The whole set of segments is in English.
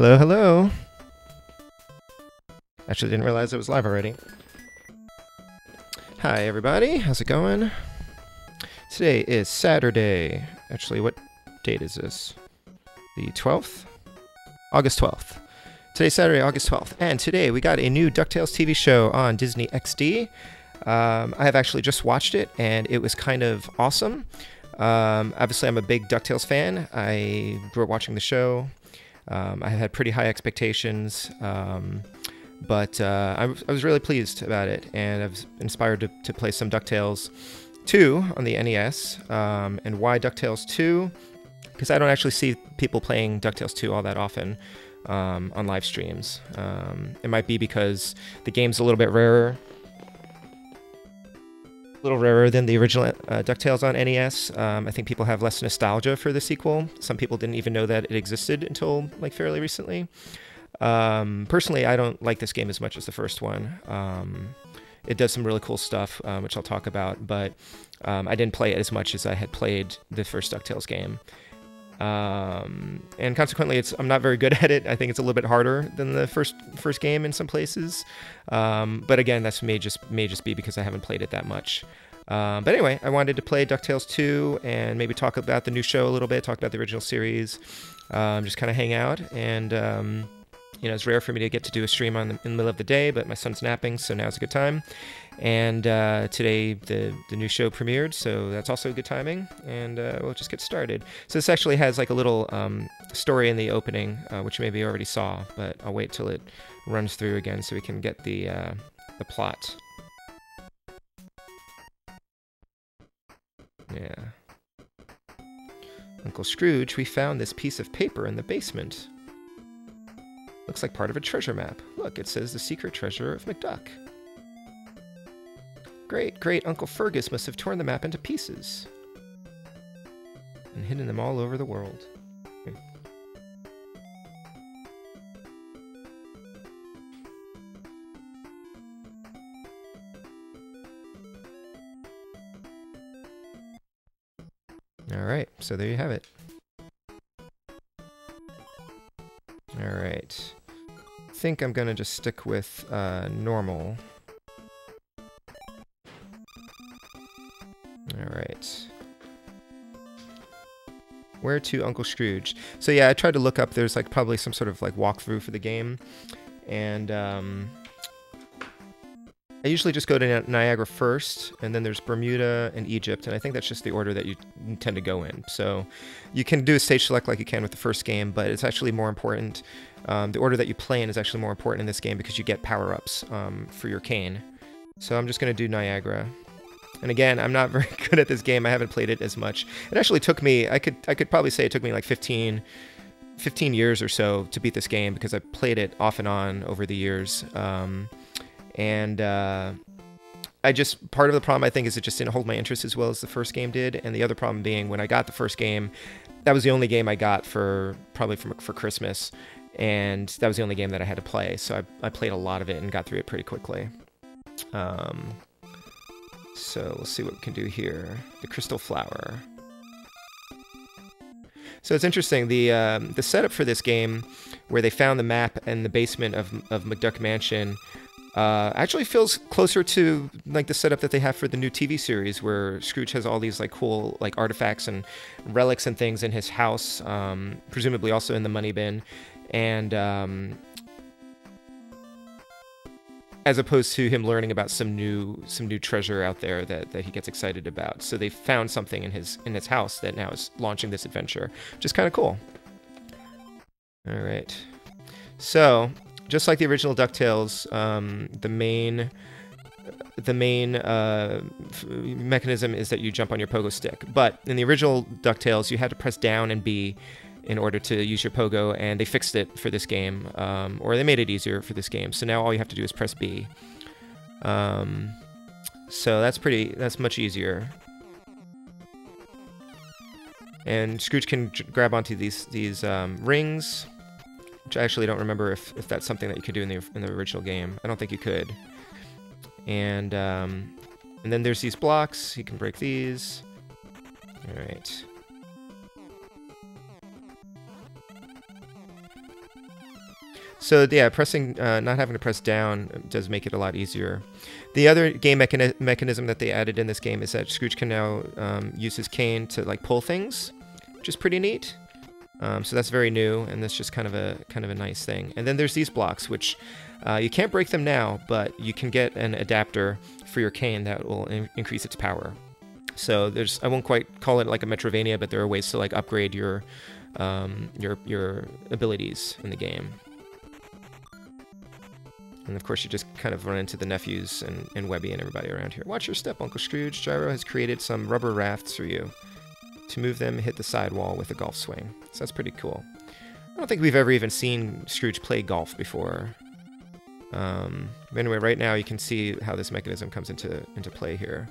Hello, hello. Actually didn't realize it was live already. Hi everybody, how's it going? Today is Saturday. Actually, what date is this? The 12th? August 12th. Today's Saturday, August 12th. And today we got a new DuckTales TV show on Disney XD. I have actually just watched it and it was kind of awesome. Obviously I'm a big DuckTales fan. I grew up watching the show. I had pretty high expectations, but I was really pleased about it, and I was inspired to play some DuckTales 2 on the NES. And why DuckTales 2? Because I don't actually see people playing DuckTales 2 all that often on live streams. It might be because the game's a little bit rarer. A little rarer than the original DuckTales on NES. I think people have less nostalgia for the sequel. Some people didn't even know that it existed until like fairly recently. Personally, I don't like this game as much as the first one. It does some really cool stuff, which I'll talk about, but I didn't play it as much as I had played the first DuckTales game. And consequently, I'm not very good at it. I think it's a little bit harder than the first game in some places. But again, that may just be because I haven't played it that much. But anyway, I wanted to play DuckTales 2 and maybe talk about the new show a little bit, talk about the original series, just kind of hang out. And you know, it's rare for me to get to do a stream in the middle of the day, but my son's napping, so now's a good time. And today the new show premiered, so that's also good timing, and we'll just get started. So this actually has like a little story in the opening, which maybe you already saw, but I'll wait till it runs through again so we can get the plot. Yeah. Uncle Scrooge, we found this piece of paper in the basement. Looks like part of a treasure map. Look, it says the secret treasure of McDuck. Great Uncle Fergus must have torn the map into pieces and hidden them all over the world. Alright, so there you have it. Alright. I think I'm gonna just stick with normal. Alright. Where to Uncle Scrooge? So yeah, I tried to look up, there's like probably some sort of like walkthrough for the game. And I usually just go to Niagara first, and then there's Bermuda and Egypt, and I think that's just the order that you tend to go in. So you can do a stage select like you can with the first game, but it's actually more important. The order that you play in is actually more important in this game because you get power-ups for your cane. So I'm just going to do Niagara. And again, I'm not very good at this game. I haven't played it as much. It actually took me, I could probably say it took me like 15 years or so to beat this game because I played it off and on over the years. Part of the problem I think is it just didn't hold my interest as well as the first game did. And the other problem being when I got the first game, that was the only game I got for Christmas. And that was the only game that I had to play. So I played a lot of it and got through it pretty quickly. So we'll see what we can do here. The Crystal Flower. So it's interesting, the setup for this game, where they found the map in the basement of McDuck Mansion, actually feels closer to like the setup that they have for the new TV series, where Scrooge has all these like cool like artifacts and relics and things in his house, presumably also in the money bin, and as opposed to him learning about some new treasure out there that he gets excited about. So they found something in his house that now is launching this adventure, which is kind of cool. All right, so just like the original DuckTales, the main mechanism is that you jump on your pogo stick. But in the original DuckTales, you had to press down and B in order to use your pogo, and they fixed it for this game, or they made it easier for this game. So now all you have to do is press B. So that's much easier. And Scrooge can grab onto these rings, which I actually don't remember if that's something that you could do in the original game. I don't think you could. And then there's these blocks. You can break these. All right. So yeah, pressing, not having to press down does make it a lot easier. The other game mechanism that they added in this game is that Scrooge can now use his cane to like pull things, which is pretty neat. So that's very new, and that's just kind of a nice thing. And then there's these blocks, which you can't break them now, but you can get an adapter for your cane that will increase its power. So I won't quite call it like a Metrovania, but there are ways to like upgrade your abilities in the game. And of course, you just kind of run into the nephews and Webby and everybody around here. Watch your step, Uncle Scrooge. Gyro has created some rubber rafts for you. To move them, hit the sidewall with a golf swing. So that's pretty cool. I don't think we've ever even seen Scrooge play golf before. Anyway, right now you can see how this mechanism comes into play here.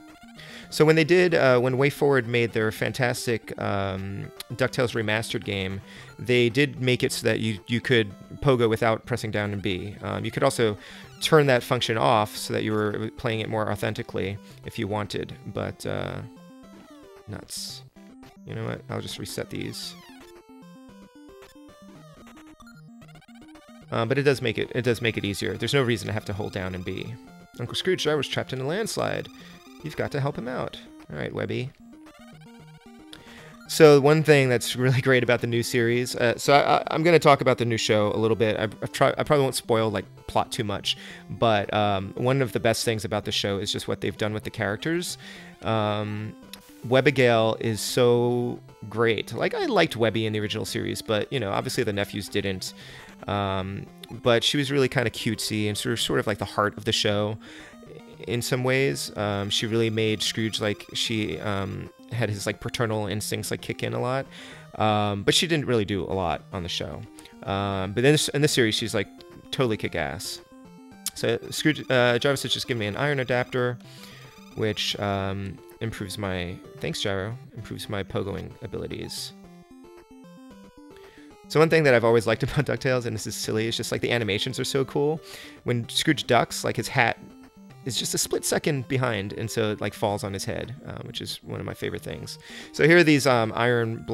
So when they did, when WayForward made their fantastic DuckTales Remastered game, they did make it so that you could pogo without pressing down and B. You could also turn that function off so that you were playing it more authentically if you wanted, but nuts. You know what? I'll just reset these. But it does make it easier. There's no reason to have to hold down and B. Uncle Scrooge, I was trapped in a landslide. You've got to help him out. All right, Webby. So one thing that's really great about the new series. I'm going to talk about the new show a little bit. I probably won't spoil like plot too much, but one of the best things about the show is just what they've done with the characters. Webbigail is so great. Like, I liked Webby in the original series, but, you know, obviously the nephews didn't. But she was really kind of cutesy and sort of like the heart of the show in some ways. She really made Scrooge, like, she had his, like, paternal instincts, like, kick in a lot. But she didn't really do a lot on the show. But then in this series, she's, like, totally kick-ass. So Scrooge, Jarvis has just given me an iron adapter, which improves my... Thanks, Gyro. Improves my pogoing abilities. So one thing that I've always liked about DuckTales, and this is silly, is just like the animations are so cool. When Scrooge ducks, like his hat is just a split second behind, and so it like falls on his head, which is one of my favorite things. So here are these iron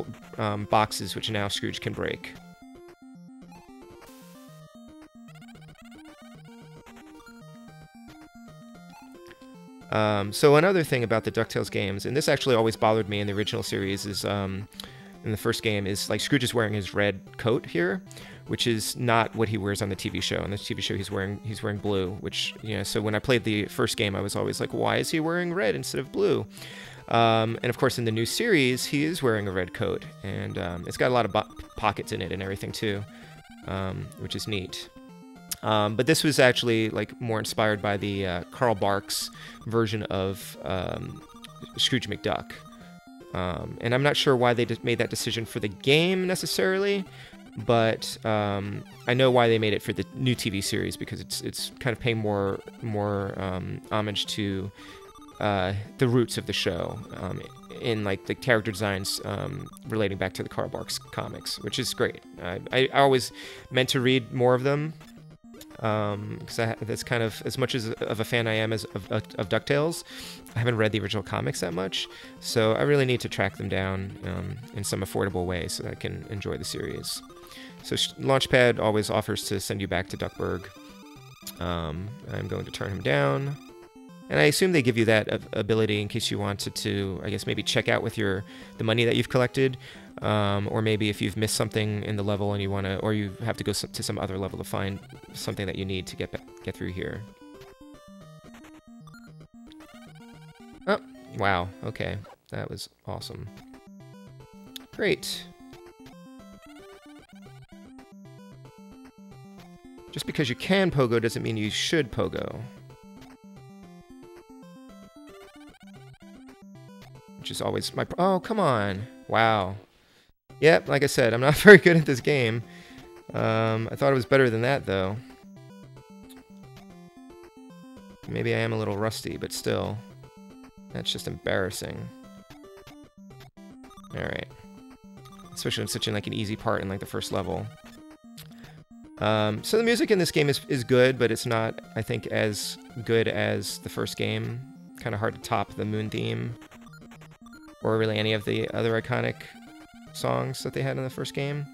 boxes, which now Scrooge can break. So another thing about the DuckTales games, and this actually always bothered me in the original series, is in the first game, is like Scrooge is wearing his red coat here, which is not what he wears on the TV show. On the TV show, he's wearing blue, which, you know, so when I played the first game, I was always like, why is he wearing red instead of blue? And of course, in the new series, he is wearing a red coat, and it's got a lot of pockets in it and everything too, which is neat. But this was actually like more inspired by the Carl Barks version of Scrooge McDuck. And I'm not sure why they made that decision for the game necessarily, but I know why they made it for the new TV series, because it's kind of paying more homage to the roots of the show, in like the character designs relating back to the Carl Barks comics, which is great. I always meant to read more of them. Because that's kind of, as much of a fan I am of DuckTales, I haven't read the original comics that much, so I really need to track them down in some affordable way so that I can enjoy the series. So Launchpad always offers to send you back to Duckburg. I'm going to turn him down, and I assume they give you that ability in case you wanted to, I guess, maybe check out with the money that you've collected. Or maybe if you've missed something in the level and you want to, or you have to go to some other level to find something that you need to get through here. Oh, wow. Okay, that was awesome. Great. Just because you can pogo doesn't mean you should pogo. Which is always my... Oh, come on. Wow. Yep, like I said, I'm not very good at this game. I thought it was better than that, though. Maybe I am a little rusty, but still. That's just embarrassing. Alright. Especially in such an easy part in like the first level. So the music in this game is good, but it's not, I think, as good as the first game. Kind of hard to top the Moon theme. Or really any of the other iconic songs that they had in the first game.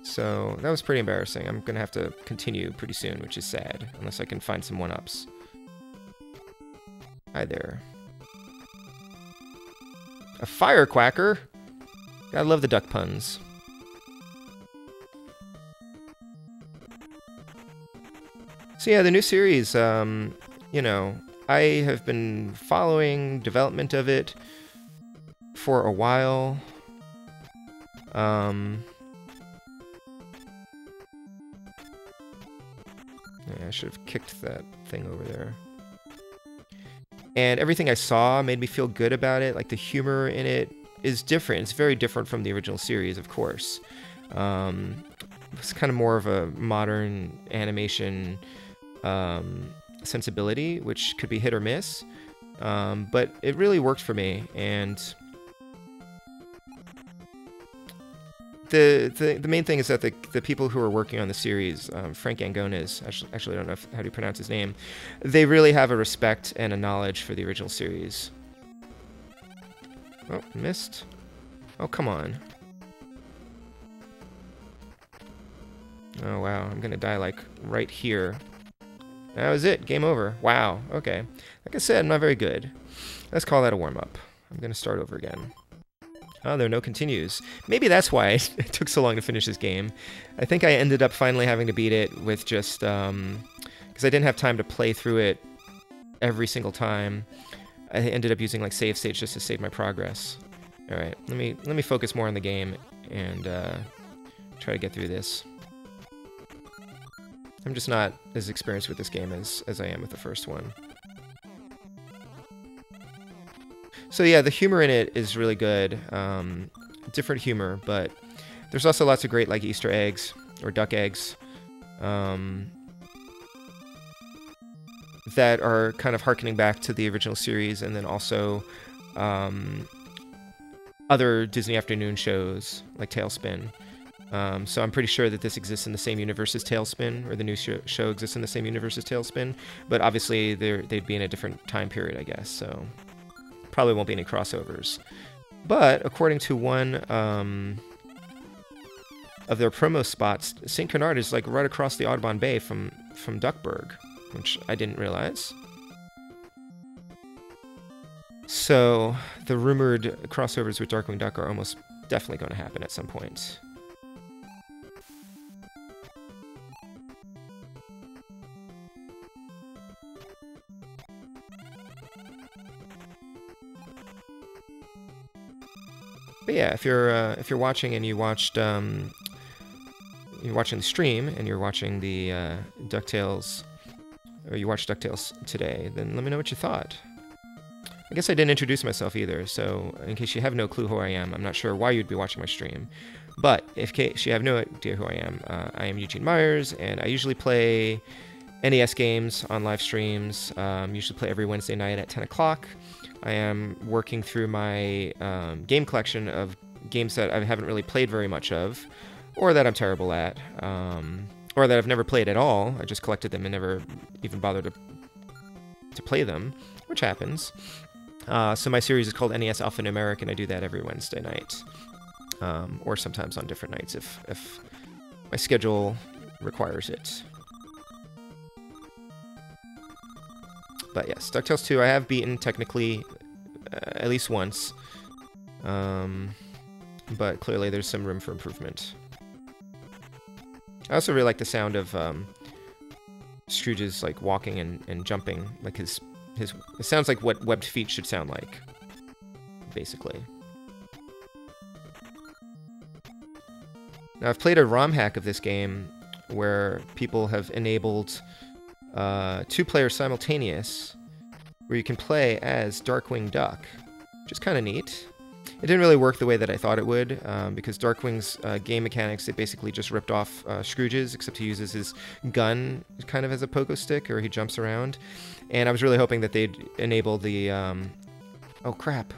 So that was pretty embarrassing. I'm gonna have to continue pretty soon, which is sad, unless I can find some one-ups. Hi there. A firequacker? Gotta love the duck puns. So yeah, the new series, you know, I have been following development of it for a while. Yeah, I should have kicked that thing over there. And everything I saw made me feel good about it. Like, the humor in it is different. It's very different from the original series, of course. It's kind of more of a modern animation sensibility, which could be hit or miss. But it really worked for me, and the main thing is that the people who are working on the series, Frank Angones, actually I don't know how to pronounce his name, they really have a respect and a knowledge for the original series. Oh, missed. Oh, come on. Oh, wow, I'm gonna die, like, right here. That was it, game over. Wow, okay. Like I said, I'm not very good. Let's call that a warm-up. I'm gonna start over again. Oh, there are no continues. Maybe that's why it took so long to finish this game. I think I ended up finally having to beat it with just, because I didn't have time to play through it every single time. I ended up using, like, save states just to save my progress. Alright, let me focus more on the game and try to get through this. I'm just not as experienced with this game as I am with the first one. So yeah, the humor in it is really good. Different humor, but there's also lots of great, like, Easter eggs or duck eggs that are kind of harkening back to the original series, and then also other Disney afternoon shows like Tailspin. So I'm pretty sure that this exists in the same universe as Tailspin, or the new show exists in the same universe as Tailspin, but obviously they'd be in a different time period, I guess, so probably won't be any crossovers. But according to one of their promo spots, St. Canard is, like, right across the Audubon Bay from Duckburg, which I didn't realize. So the rumored crossovers with Darkwing Duck are almost definitely going to happen at some point. But yeah, if you're watching and you're watching the stream and you're watching the DuckTales, or you watched DuckTales today, then let me know what you thought. I guess I didn't introduce myself either, so in case you have no clue who I am, I'm not sure why you'd be watching my stream. But in case you have no idea who I am Eugene Myers, and I usually play NES games on live streams. Usually play every Wednesday night at 10 o'clock. I am working through my game collection of games that I haven't really played very much of, or that I'm terrible at, or that I've never played at all. I just collected them and never even bothered to play them, which happens. So my series is called NES Alphanumeric, and I do that every Wednesday night, or sometimes on different nights if my schedule requires it. But yes, DuckTales 2 I have beaten technically at least once, but clearly there's some room for improvement. I also really like the sound of Scrooge's, like, walking and jumping. Like, it sounds like what webbed feet should sound like, basically. Now, I've played a ROM hack of this game where people have enabled 2-player simultaneous, where you can play as Darkwing Duck, which is kind of neat. It didn't really work the way that I thought it would, because Darkwing's game mechanics, they basically just ripped off Scrooge's, except he uses his gun kind of as a pogo stick, or he jumps around. And I was really hoping that they'd enable the... oh, crap.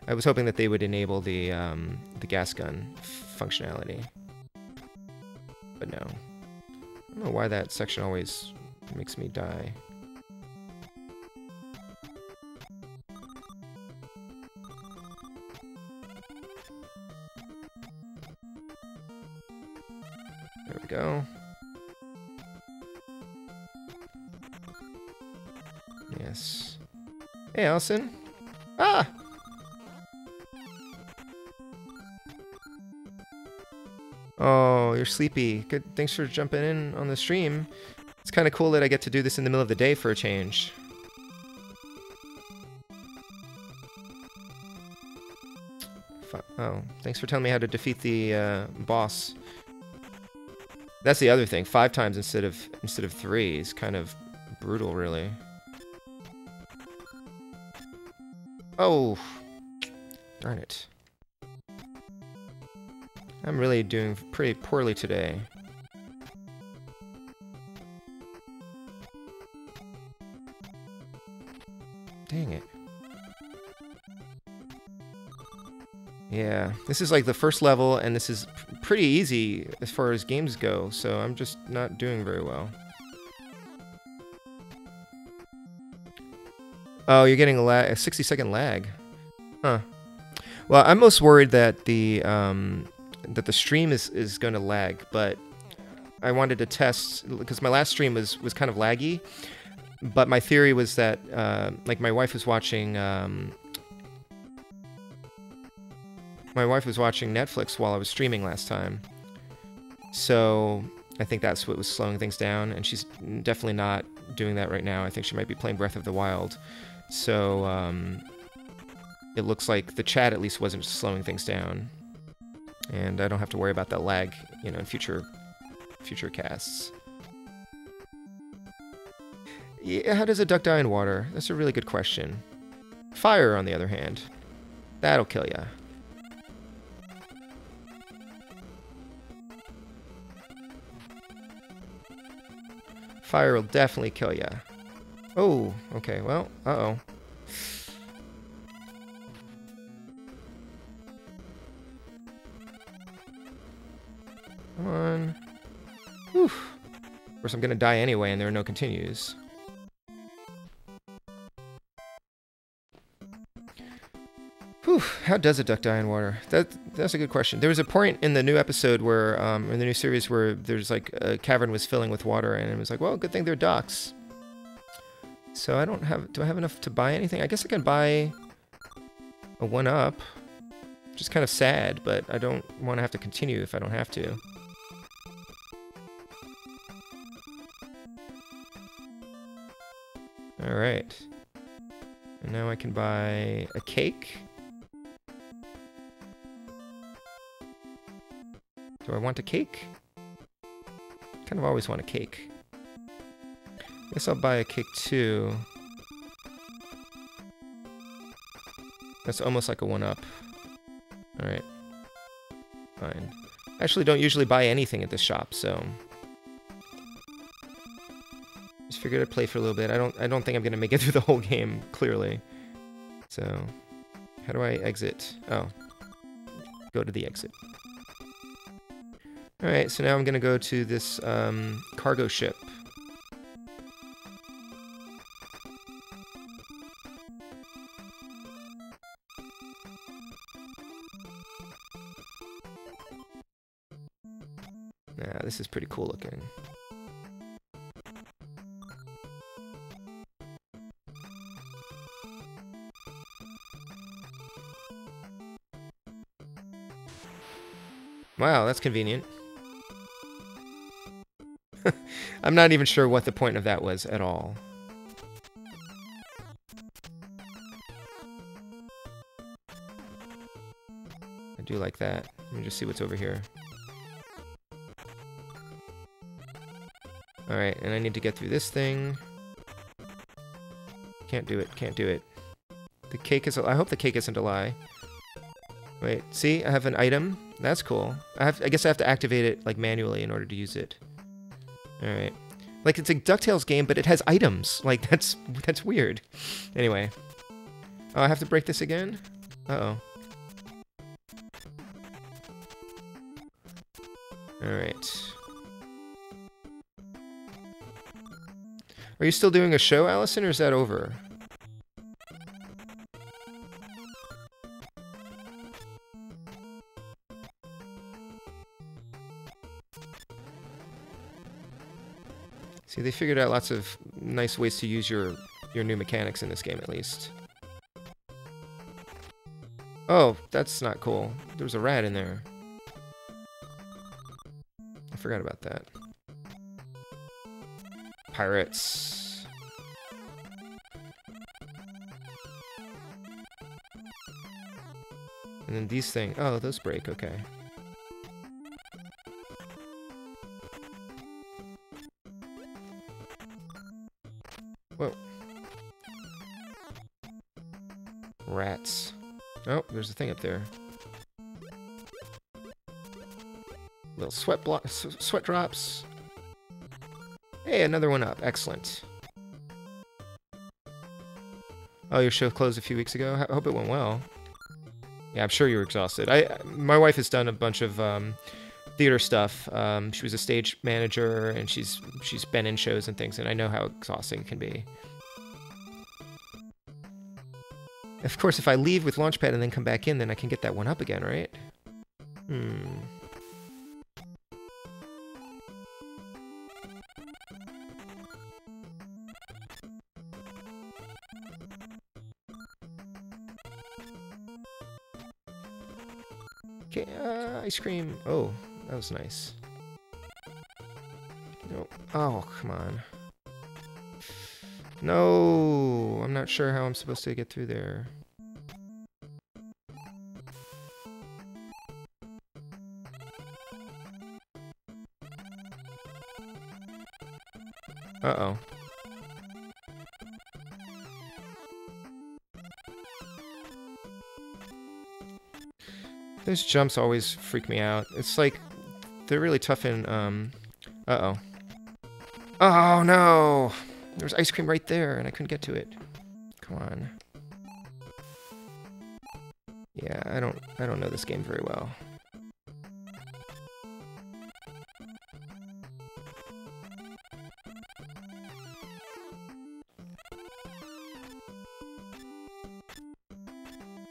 I was hoping that they would enable the gas gun functionality. But no. I don't know why that section always makes me die. There we go. Yes. Hey, Allison. Ah! Oh, you're sleepy. Good. Thanks for jumping in on the stream. It's kind of cool that I get to do this in the middle of the day for a change. Oh, thanks for telling me how to defeat the boss. That's the other thing. 5 times instead of 3 is kind of brutal, really. Oh, darn it. I'm really doing pretty poorly today. Dang it. Yeah, this is like the first level, and this is pretty easy as far as games go, so I'm just not doing very well. Oh, you're getting a 60-second lag. Huh. Well, I'm most worried that the stream is going to lag, but I wanted to test, because my last stream was kind of laggy, but my theory was that, like, my wife was watching Netflix while I was streaming last time, so I think that's what was slowing things down, and she's definitely not doing that right now. I think she might be playing Breath of the Wild, so it looks like the chat at least wasn't slowing things down, and I don't have to worry about that lag, you know, in future casts. Yeah, how does a duck die in water? That's a really good question. Fire, on the other hand, that'll kill ya. Fire will definitely kill ya. Oh, okay, well, uh-oh. Come on. Whew. Of course, I'm gonna die anyway, and there are no continues. Whew, how does a duck die in water? That's a good question. There was a point in the new episode where, in the new series, where there's like a cavern was filling with water, and it was like, well, good thing they're ducks. So I don't have. Do I have enough to buy anything? I guess I can buy a 1-up. Which is kind of sad, but I don't want to have to continue if I don't have to. All right. And now I can buy a cake. Do I want a cake? Kind of always want a cake. Guess I'll buy a cake too. That's almost like a 1-up. Alright. Fine. I actually don't usually buy anything at this shop, so just figured I'd play for a little bit. I don't think I'm gonna make it through the whole game, clearly. So how do I exit? Oh. Go to the exit. Alright, so now I'm gonna go to this cargo ship. Nah, this is pretty cool looking. Wow, that's convenient. I'm not even sure what the point of that was at all. I do like that. Let me just see what's over here. Alright, and I need to get through this thing. Can't do it, can't do it. The cake is... I hope the cake isn't a lie. Wait, see? I have an item. That's cool. I guess I have to activate it, like, manually in order to use it. Alright. Like, it's a DuckTales game, but it has items. Like, that's weird. Anyway. Oh, I have to break this again? Uh-oh. Alright. Are you still doing a show, Allison, or is that over? See, they figured out lots of nice ways to use your new mechanics in this game, at least. Oh, that's not cool. There's a rat in there. I forgot about that. Pirates. And then these things. Oh, those break. Okay. Whoa. Rats. Oh, there's a thing up there. Little sweat drops. Hey, another one up. Excellent. Oh, your show closed a few weeks ago? I hope it went well. Yeah, I'm sure you were exhausted. My wife has done a bunch of theater stuff. She was a stage manager, and she's been in shows and things, and I know how exhausting it can be. Of course, if I leave with Launchpad and then come back in, then I can get that one up again, right? Okay, ice cream. Oh, that was nice. No. Oh, come on. No, I'm not sure how I'm supposed to get through there. Uh-oh. Those jumps always freak me out. It's like, they're really tough in, uh-oh. Oh, no! There's ice cream right there, and I couldn't get to it. Come on. Yeah, I don't know this game very well.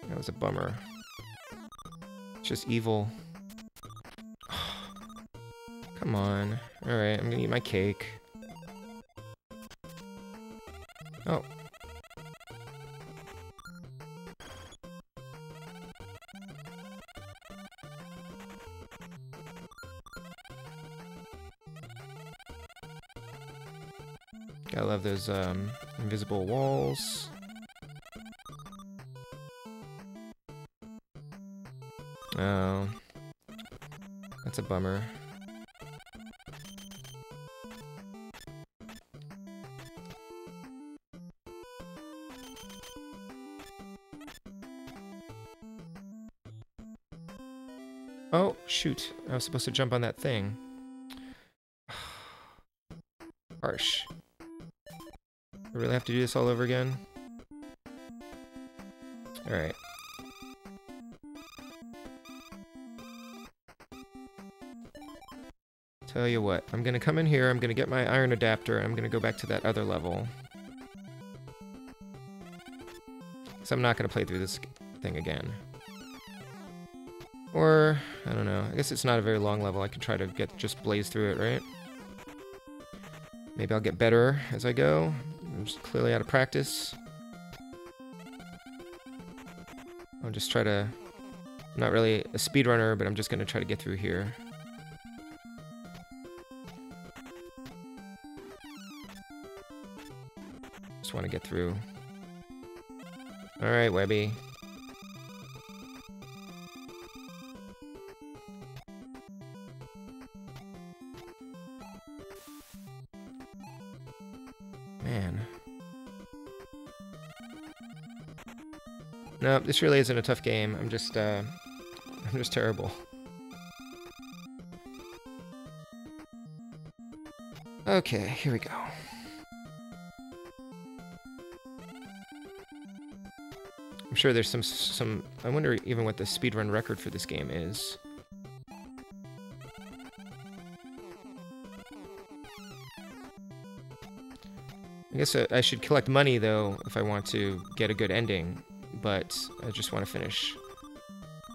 That was a bummer. It's just evil. Come on. Alright, I'm gonna eat my cake. Oh. Gotta love those invisible walls. Oh. That's a bummer. Oh, shoot. I was supposed to jump on that thing. Harsh. I really have to do this all over again? Alright. Tell you what, I'm gonna come in here, I'm gonna get my iron adapter, and I'm gonna go back to that other level. So I'm not gonna play through this thing again. Or, I don't know, I guess it's not a very long level, I can try to just blaze through it, right? Maybe I'll get better as I go. I'm just clearly out of practice. I'll just try to... I'm not really a speedrunner, but I'm just gonna try to get through here. Just want to get through. Alright, Webby. Man. No, this really isn't a tough game. I'm just terrible. Okay, here we go. I'm sure there's some... I wonder even what the speedrun record for this game is. I guess I should collect money, though, if I want to get a good ending. But I just want to finish.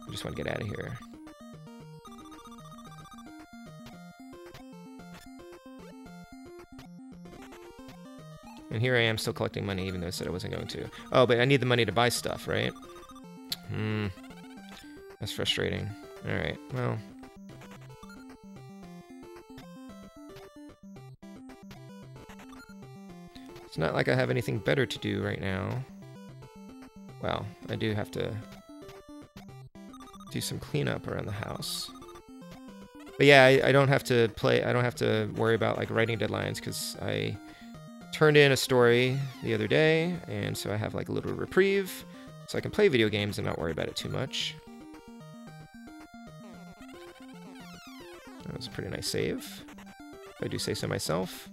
I just want to get out of here. And here I am still collecting money, even though I said I wasn't going to. Oh, but I need the money to buy stuff, right? That's frustrating. Alright, well. It's not like I have anything better to do right now. Well, I do have to do some cleanup around the house. But yeah, I don't have to worry about like writing deadlines, because I turned in a story the other day, and so I have like a little reprieve, so I can play video games and not worry about it too much. That was a pretty nice save, if I do say so myself.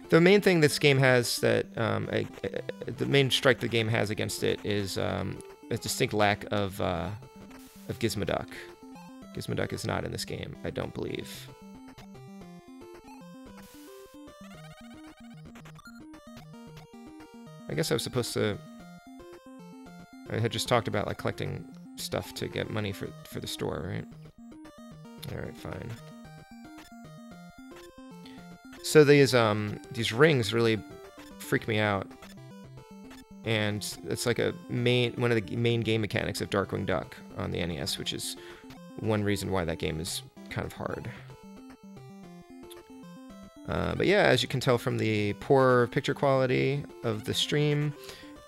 The main thing this game has that, the main strike the game has against it is a distinct lack of Gizmoduck. Gizmoduck is not in this game, I don't believe. I guess I was supposed to... I had just talked about like collecting stuff to get money for the store, right? Alright, fine. So these rings really freak me out. And it's like one of the main game mechanics of Darkwing Duck on the NES, which is one reason why that game is kind of hard. But yeah, as you can tell from the poor picture quality of the stream,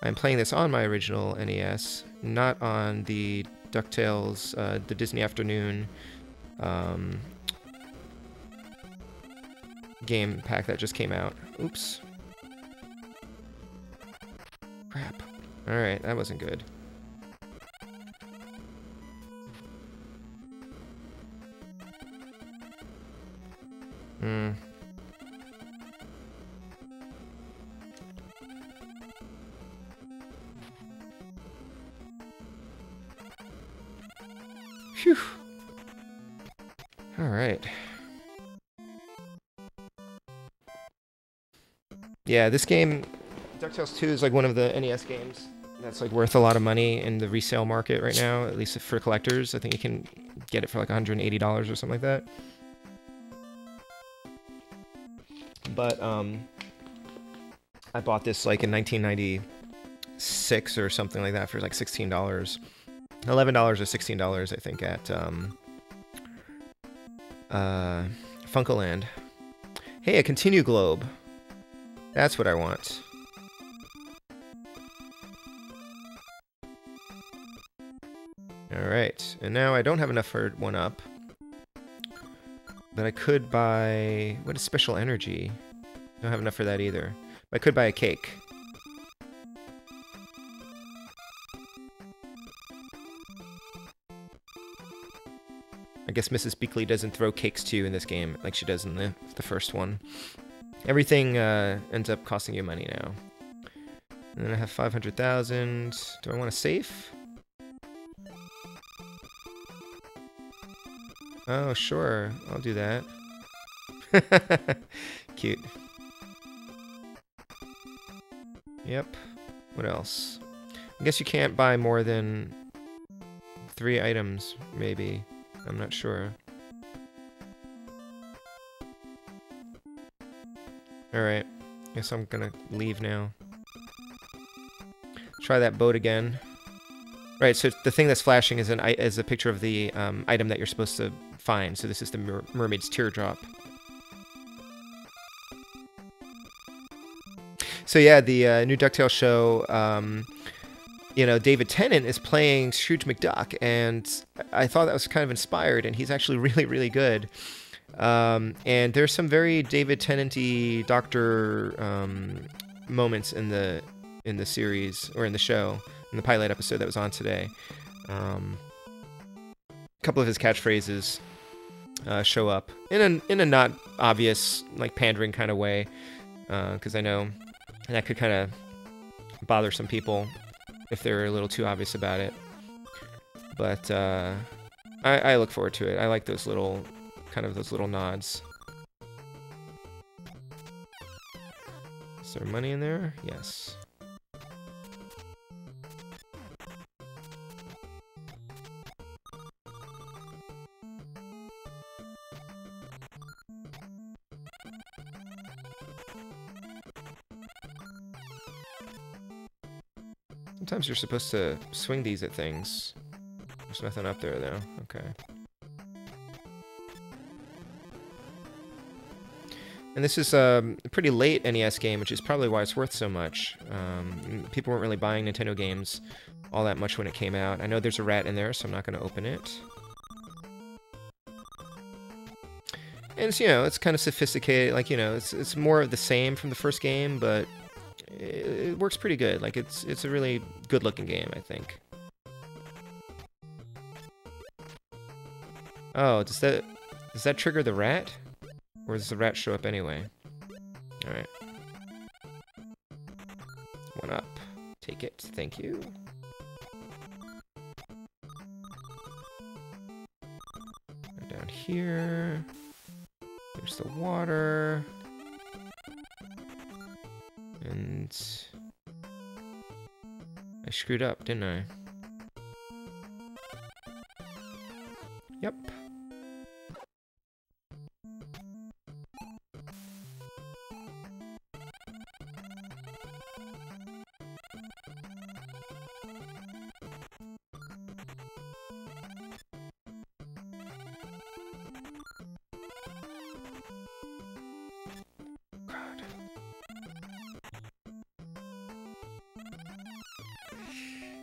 I'm playing this on my original NES, not on the DuckTales, the Disney Afternoon game pack that just came out. Oops. Crap. Alright, that wasn't good. Phew. Alright. Yeah, this game, DuckTales 2, is like one of the NES games that's like worth a lot of money in the resale market right now, at least for collectors. I think you can get it for like $180 or something like that. But I bought this like in 1996 or something like that for like $16. $11 or $16, I think, at Funkoland. Hey, a continue globe. That's what I want. Alright, and now I don't have enough for one up. But I could buy... What is special energy? I don't have enough for that either. But I could buy a cake. I guess Mrs. Beakley doesn't throw cakes to you in this game like she does in the first one. Everything ends up costing you money now. And then I have 500,000. Do I want a safe? Oh, sure. I'll do that. Cute. Yep. What else? I guess you can't buy more than 3 items, maybe. I'm not sure. Alright. Guess I'm gonna leave now. Try that boat again. Right, so the thing that's flashing is a picture of the item that you're supposed to find. So this is the mermaid's teardrop. So yeah, the new DuckTales show, you know, David Tennant is playing Scrooge McDuck, and I thought that was kind of inspired, and he's actually really, really good. And there's some very David Tennant-y doctor moments in the series, or in the show, in the pilot episode that was on today. A couple of his catchphrases show up in a not obvious, like, pandering kind of way, because I know that could kind of bother some people if they're a little too obvious about it. But I look forward to it. I like those little nods. Is there money in there? Yes. Sometimes you're supposed to swing these at things. There's nothing up there, though. Okay. And this is a pretty late NES game, which is probably why it's worth so much. People weren't really buying Nintendo games all that much when it came out. I know there's a rat in there, so I'm not going to open it. And it's, you know, it's kind of sophisticated. Like, you know, it's more of the same from the first game, but it works pretty good. Like, it's a really good-looking game, I think. Oh, does that trigger the rat? Or does the rat show up anyway? Alright. One up. Take it. Thank you. And down here. There's the water. And I screwed up, didn't I? Yep.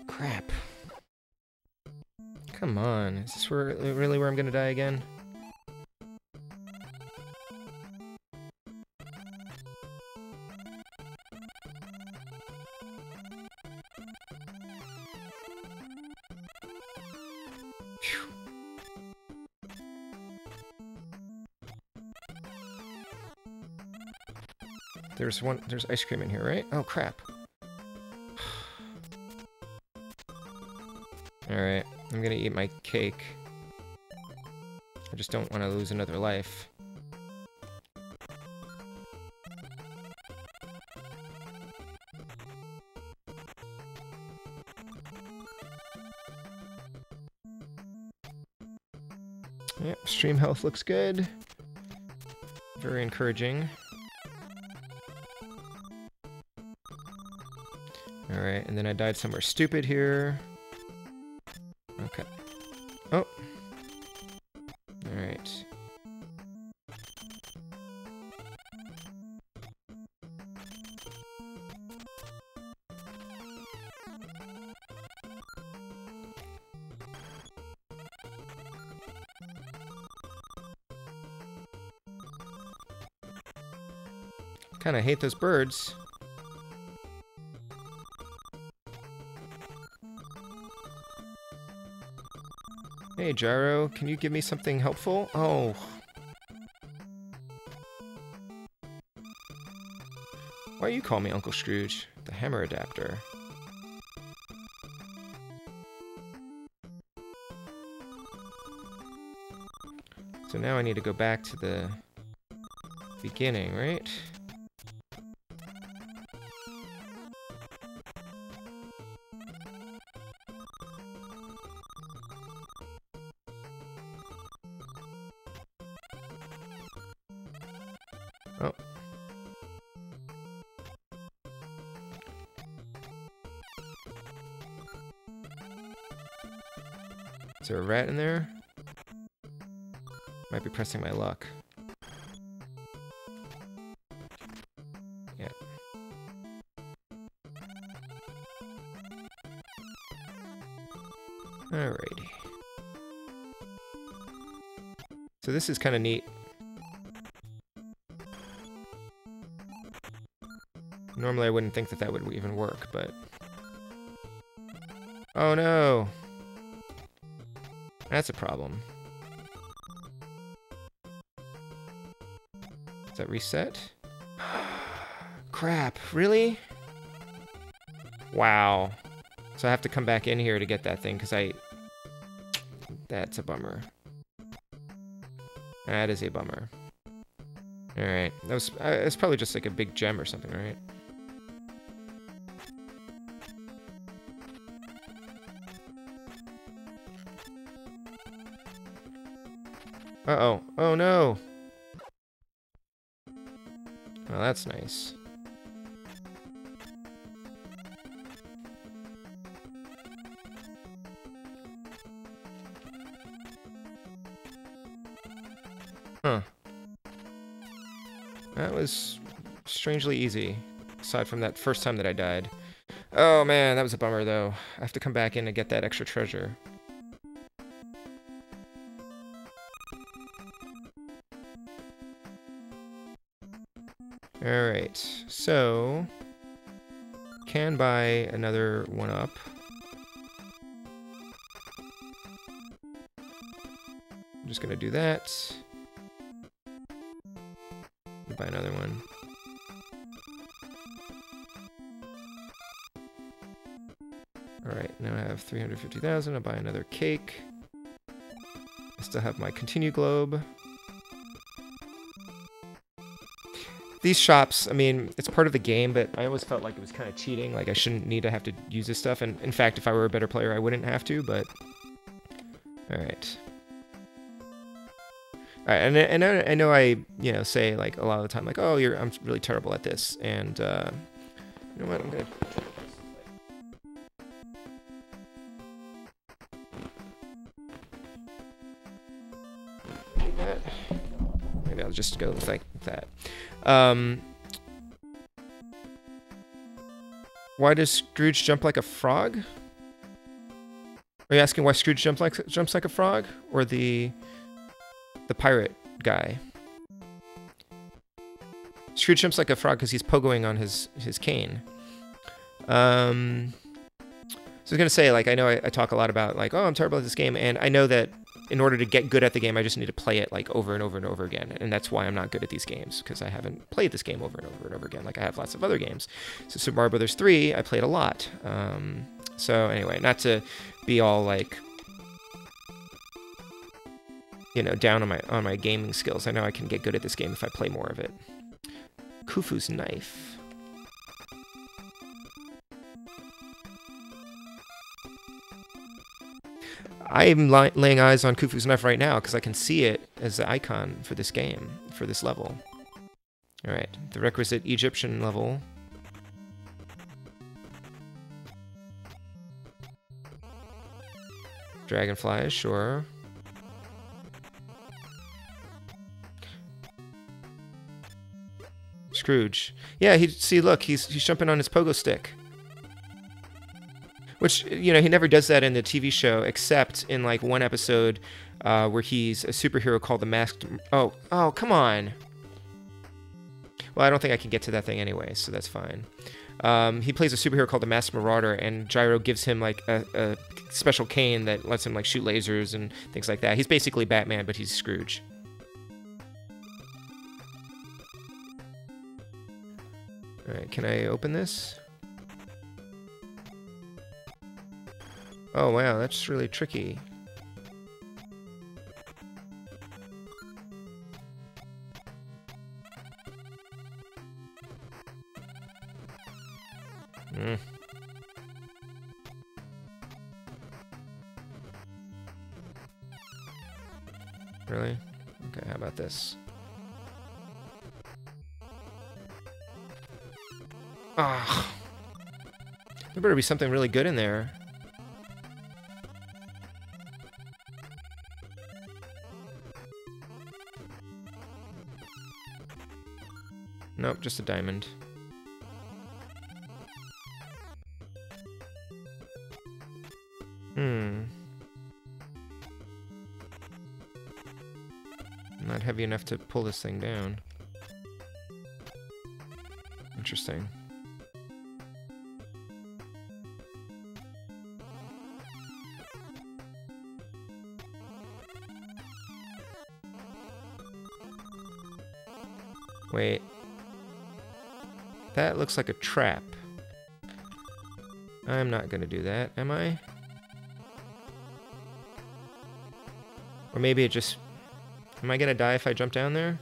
Crap. Come on. Is this really where I'm gonna die again? Phew. There's ice cream in here, right? Oh, crap. Alright, I'm gonna eat my cake. I just don't want to lose another life. Yep, stream health looks good. Very encouraging. Alright, and then I died somewhere stupid here. Okay. Oh. Alright. Kinda hate those birds. Hey, Gyro, can you give me something helpful? Oh. Why you call me Uncle Scrooge? The hammer adapter. So now I need to go back to the beginning, right? Oh. Is there a rat in there? Might be pressing my luck. Yeah. Alrighty. So this is kind of neat. Normally I wouldn't think that that would even work, but... Oh no! That's a problem. Does that reset? Crap, really? Wow. So I have to come back in here to get that thing, because I... That's a bummer. That is a bummer. Alright, that was it's probably just like a big gem or something, right? Uh-oh. Oh no! Well, that's nice. Huh. That was strangely easy, aside from that first time that I died. Oh man, that was a bummer though. I have to come back in and get that extra treasure. Alright, so... can buy another 1-up. I'm just gonna do that. Buy another one. Alright, now I have 350,000. I'll buy another cake. I still have my continue globe. These shops, I mean, it's part of the game, but I always felt like it was kind of cheating. Like I shouldn't need to have to use this stuff. And in fact, if I were a better player, I wouldn't have to, but... Alright. Alright, and I know I, you know, say like a lot of the time, like, oh, I'm really terrible at this. And, you know what, I'm gonna... Maybe I'll just go with like that. Why does Scrooge jump like a frog? Are you asking why Scrooge jumps like a frog, or the pirate guy? Scrooge jumps like a frog because he's pogoing on his cane. So I was gonna say, like, I know I talk a lot about like, oh, I'm terrible at this game, and I know that in order to get good at the game, I just need to play it like over and over and over again, and that's why I'm not good at these games, because I haven't played this game over and over and over again like I have lots of other games. So Super Mario Brothers 3, I played a lot. So anyway, not to be all like, you know, down on my gaming skills. I know I can get good at this game if I play more of it. Khufu's knife. I'm laying eyes on Khufu's knife right now because I can see it as the icon for this game, for this level. Alright, the requisite Egyptian level. Dragonflies, sure. Scrooge. Yeah, see, look, he's jumping on his pogo stick. Which, you know, he never does that in the TV show, except in, like, one episode where he's a superhero called the Masked... Oh, come on! Well, I don't think I can get to that thing anyway, so that's fine. He plays a superhero called the Masked Marauder, and Gyro gives him, like, a special cane that lets him, like, shoot lasers and things like that. He's basically Batman, but he's Scrooge. Alright, can I open this? Oh wow, that's really tricky. Really? Okay, how about this? Ah, there better be something really good in there. Nope, just a diamond. Not heavy enough to pull this thing down. Interesting. Wait. That looks like a trap. I'm not gonna do that, am I? Or maybe it just... Am I gonna die if I jump down there?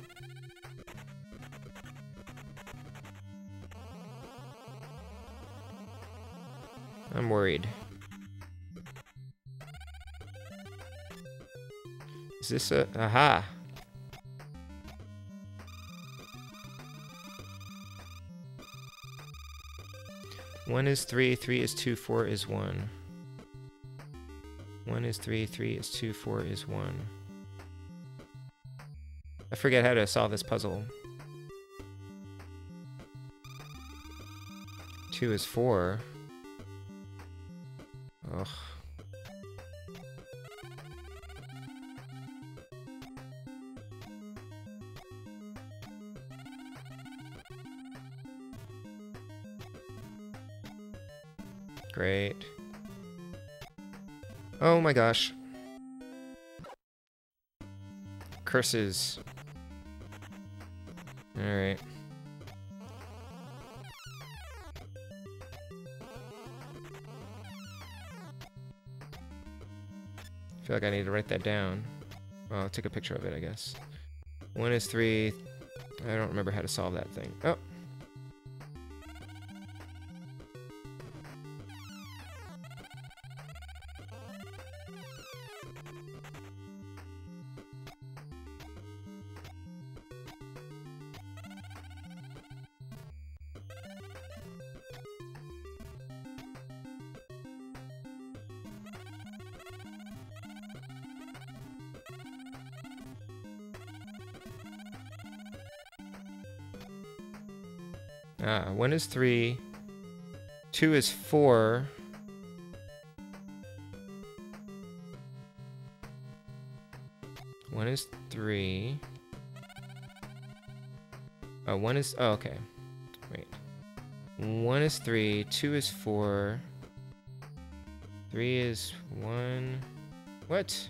I'm worried. Is this a... Aha! One is 3, 3 is 2, 4 is 1. 1 is 3, 3 is 2, 4 is 1. I forget how to solve this puzzle. 2 is 4. Ugh. Great. Oh my gosh. Curses. Alright. I feel like I need to write that down. Well, I'll take a picture of it, I guess. 1 is 3. I don't remember how to solve that thing. Oh. Ah, 1 is 3. 2 is 4. One is 3. Oh, 1 is... Oh, okay. Wait. 1 is 3. 2 is 4. 3 is 1. What?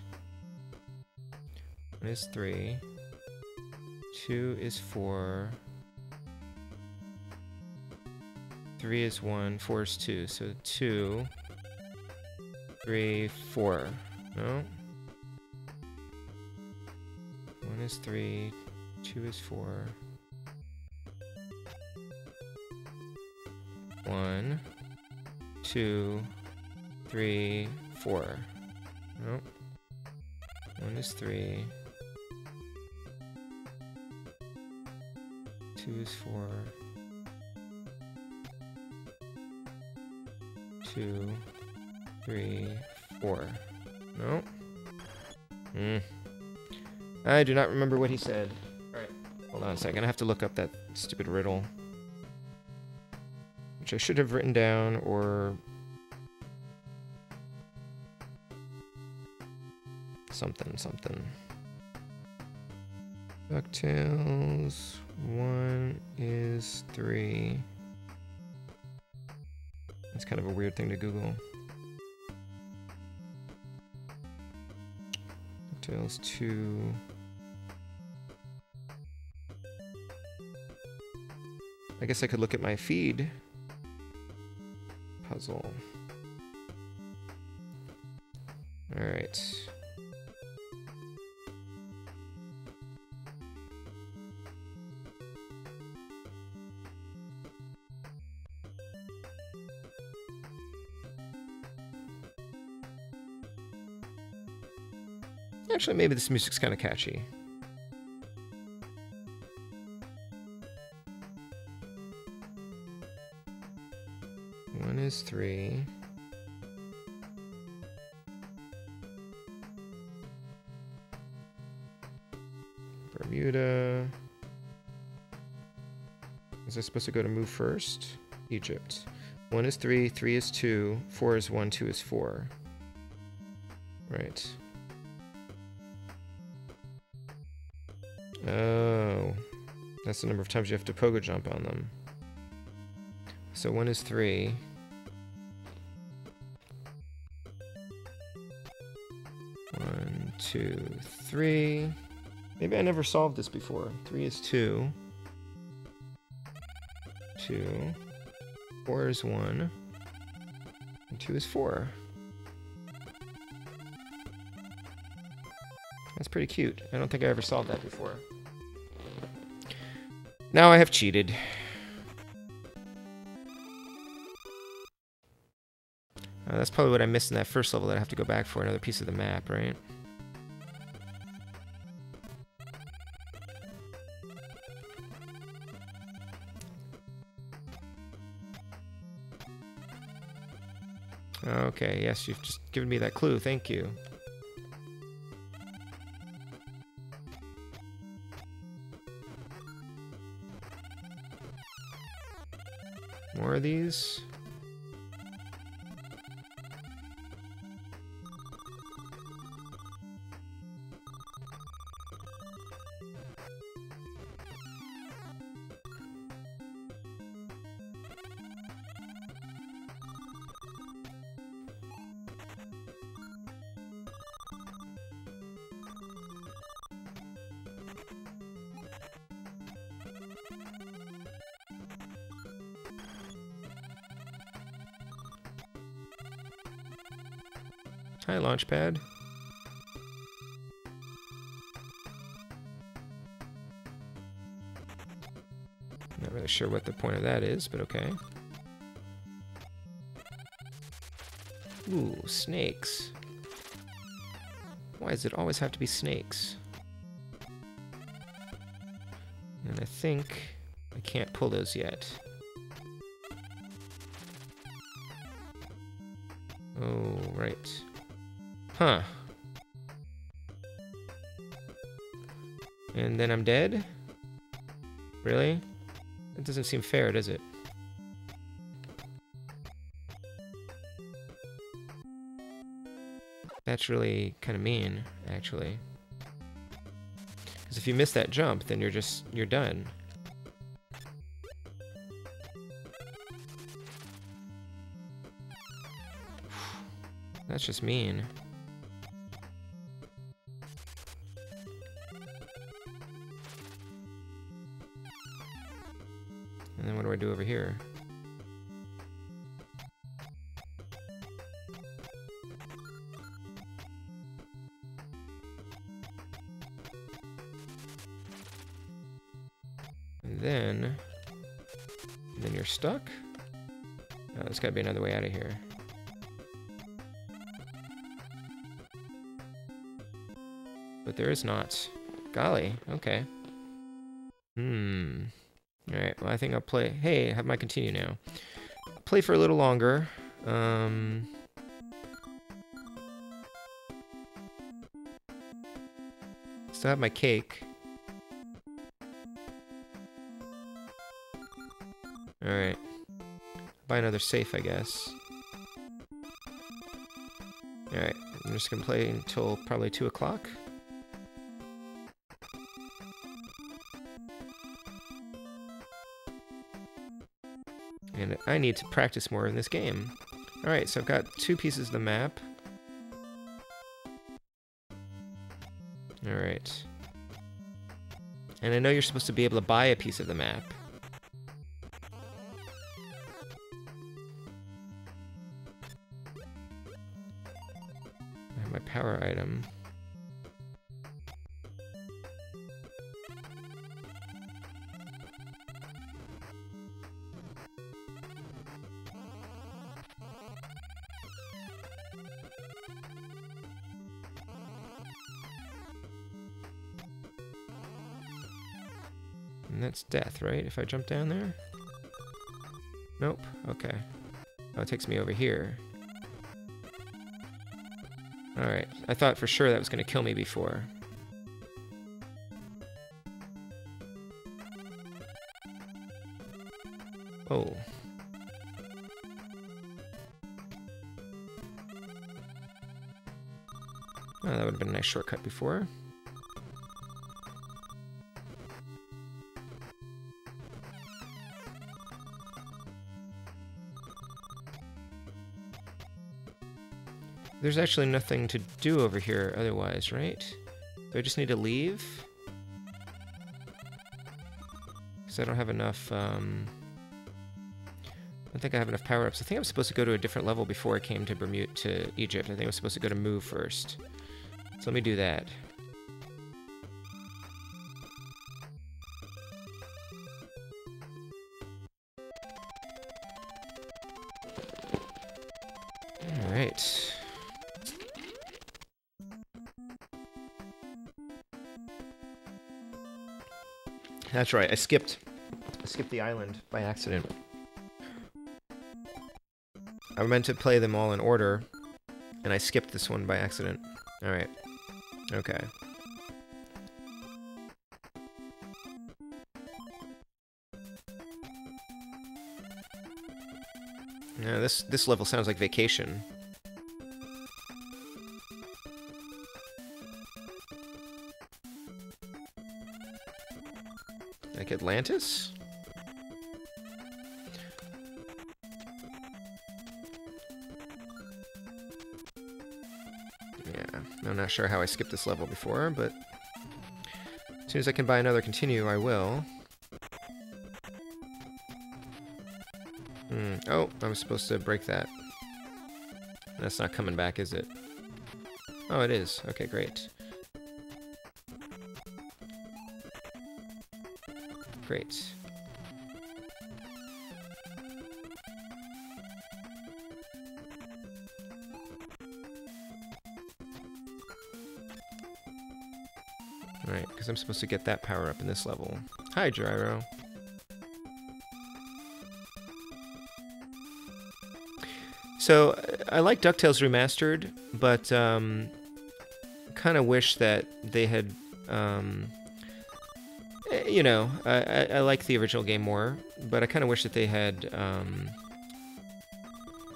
1 is 3. 2 is 4. 3 is 1, 4 is 2, so 2, 3, 4, no? 1 is 3, 2 is 4, 1, 2, 3, 4, no? 1 is 3, 2 is 4, 2, 3, 4. No. I do not remember what he said. Alright, hold on a second. I have to look up that stupid riddle. Which I should have written down, or... something. DuckTales 1 is 3. It's kind of a weird thing to Google. DuckTales 2. I guess I could look at my feed. Puzzle. Alright. Actually, maybe this music's kind of catchy. One is 3. Bermuda. Is I supposed to go to move first? Egypt. 1 is 3, 3 is 2, 4 is 1, 2 is 4. Right. Oh, that's the number of times you have to pogo jump on them. So 1 is 3. 1, 2, 3. Maybe I never solved this before. 3 is 2. 2. 4 is 1. And 2 is 4. That's pretty cute. I don't think I ever solved that before. Now I have cheated. That's probably what I missed in that first level that I have to go back for another piece of the map, right? Okay, yes, you've just given me that clue. Thank you. More of these. Hi, Launchpad. Not really sure what the point of that is, but okay. Ooh, snakes. Why does it always have to be snakes? And I think I can't pull those yet. Oh, right. Huh. And then I'm dead? Really? That doesn't seem fair, does it? That's really kind of mean, actually. Because if you miss that jump, then you're done. That's just mean. And then what do I do over here? And then you're stuck? Oh, there's gotta be another way out of here. But there is not. Golly, okay. Alright, well I think I'll play... Hey, I have my continue now. I'll play for a little longer. Still have my cake. Alright. Buy another safe, I guess. Alright, I'm just gonna play until probably 2 o'clock. And I need to practice more in this game. Alright, so I've got 2 pieces of the map. Alright. And I know you're supposed to be able to buy a piece of the map. I have my power item. And that's death, right? If I jump down there? Nope. Okay. Oh, it takes me over here. Alright. I thought for sure that was going to kill me before. Oh. Oh, that would have been a nice shortcut before. There's actually nothing to do over here otherwise, right? Do I just need to leave? Because I don't have enough, I don't think I have enough power-ups. I think I was supposed to go to a different level before I came to Bermuda, to Egypt. I think I was supposed to go to Mu first. So let me do that. Alright. That's right, I skipped the island by accident. I meant to play them all in order, and I skipped this one by accident. Alright. Okay. Yeah, this level sounds like Vacation. Like Atlantis? Yeah, I'm not sure how I skipped this level before, but as soon as I can buy another continue, I will. Oh, I was supposed to break that. That's not coming back, is it? Oh, it is. Okay, great. Great. Alright, because I'm supposed to get that power up in this level. Hi, Gyro. So, I like DuckTales Remastered, but kind of wish that they had, you know, I like the original game more, but I kind of wish that they had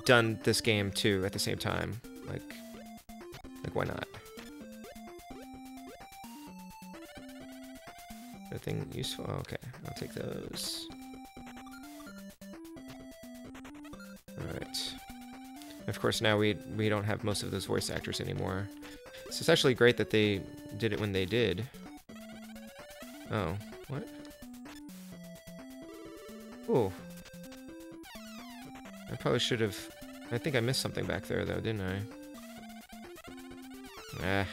done this game too at the same time. Like why not? Anything useful? Oh, okay, I'll take those. Alright. Of course, now we don't have most of those voice actors anymore. So it's actually great that they did it when they did. Oh, what? Oh. I probably should have... I think I missed something back there, though, didn't I? Ah.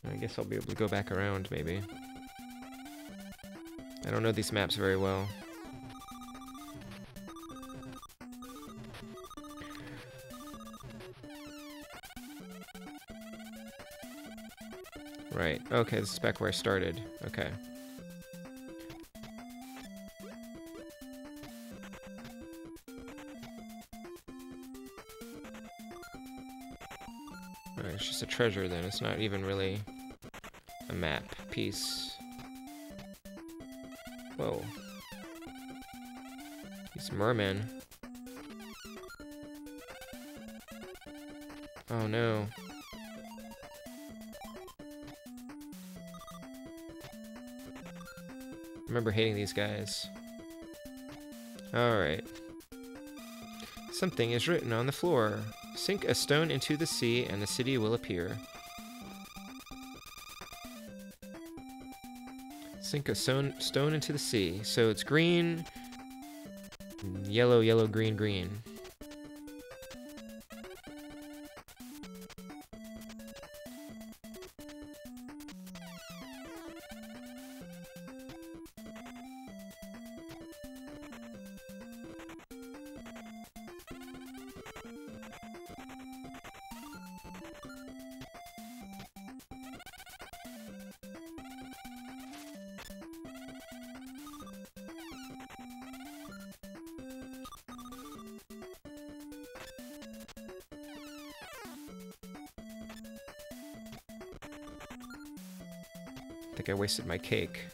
I guess I'll be able to go back around, maybe. I don't know these maps very well. Right, okay, this is back where I started. Okay. Alright, it's just a treasure then, it's not even really a map piece. Whoa. These mermen. Oh no. I remember hating these guys. Alright. Something is written on the floor. Sink a stone into the sea and the city will appear. Sink a stone into the sea. So it's green, yellow, yellow, green, green. I think I wasted my cake.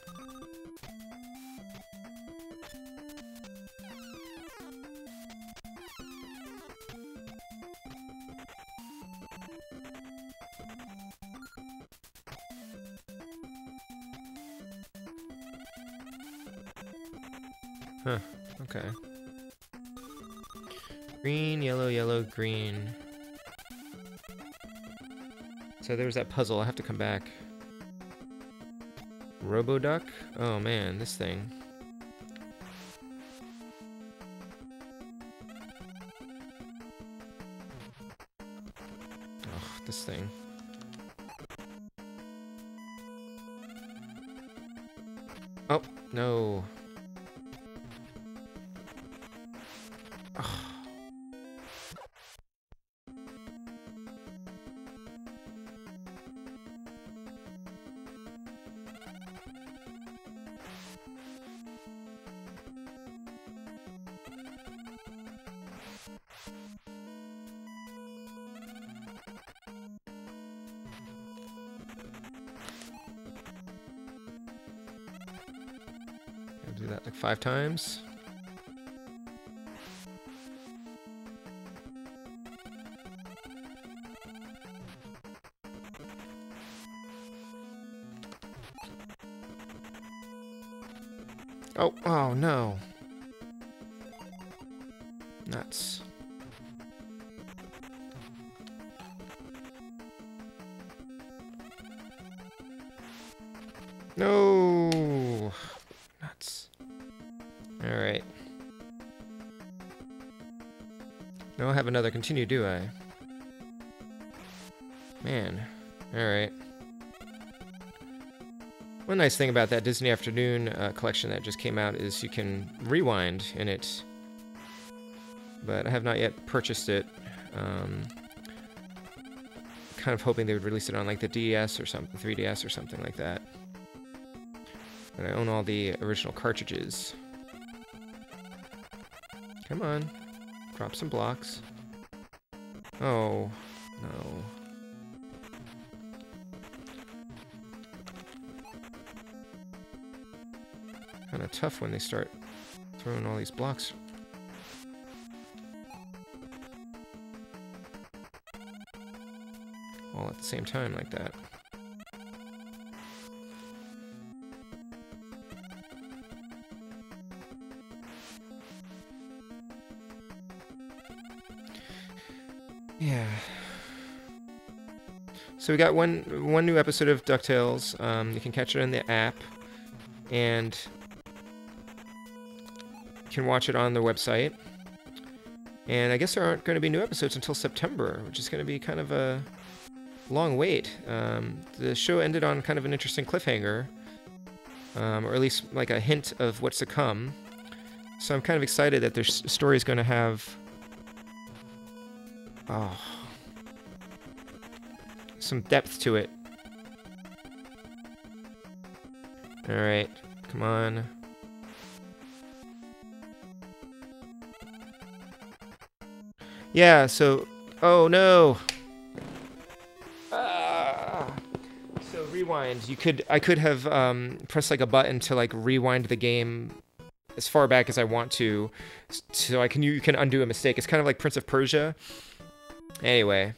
Huh, okay. Green, yellow, yellow, green. So there was that puzzle, I have to come back. Robo-Duck? Oh man, this thing. Oh, this thing. Oh, no. Oh. Do that like 5 times. Oh, oh no. Nuts. No. Nuts. All right. I don't have another continue, do I? Man. All right. One nice thing about that Disney Afternoon collection that just came out is you can rewind in it, but I have not yet purchased it. Kind of hoping they would release it on like the DS or something, 3DS or something like that. But I own all the original cartridges. Come on, drop some blocks. Oh, no. Kind of tough when they start throwing all these blocks. All at the same time like that. Yeah. So we got one new episode of DuckTales. You can catch it in the app, and you can watch it on the website. And I guess there aren't going to be new episodes until September, which is going to be kind of a long wait. The show ended on kind of an interesting cliffhanger, or at least like a hint of what's to come. So I'm kind of excited that their story is going to have some depth to it. All right, come on. Yeah, so... Oh, no! So, rewind. I could have pressed, like, a button to, like, rewind the game as far back as I want to, so you can undo a mistake. It's kind of like Prince of Persia. Anyway,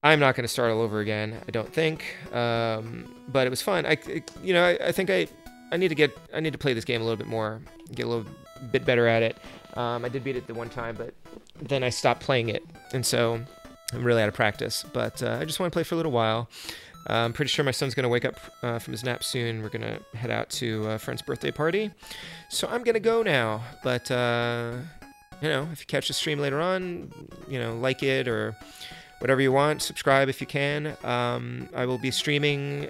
I'm not going to start all over again, I don't think. But it was fun. I think I need to play this game a little bit more, get a little bit better at it. I did beat it the one time, but then I stopped playing it, and so I'm really out of practice. But I just want to play for a little while. I'm pretty sure my son's going to wake up from his nap soon. We're going to head out to a friend's birthday party. So I'm going to go now. But, if you catch the stream later on, like it or whatever you want. Subscribe if you can. I will be streaming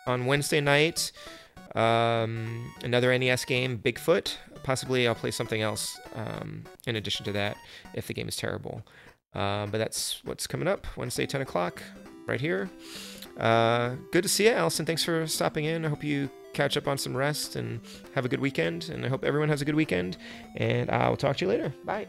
on Wednesday night another NES game, Bigfoot. Possibly I'll play something else in addition to that if the game is terrible. But that's what's coming up. Wednesday, 10 o'clock, right here. Good to see you, Allison. Thanks for stopping in. I hope you catch up on some rest and have a good weekend. And I hope everyone has a good weekend. And I'll talk to you later. Bye.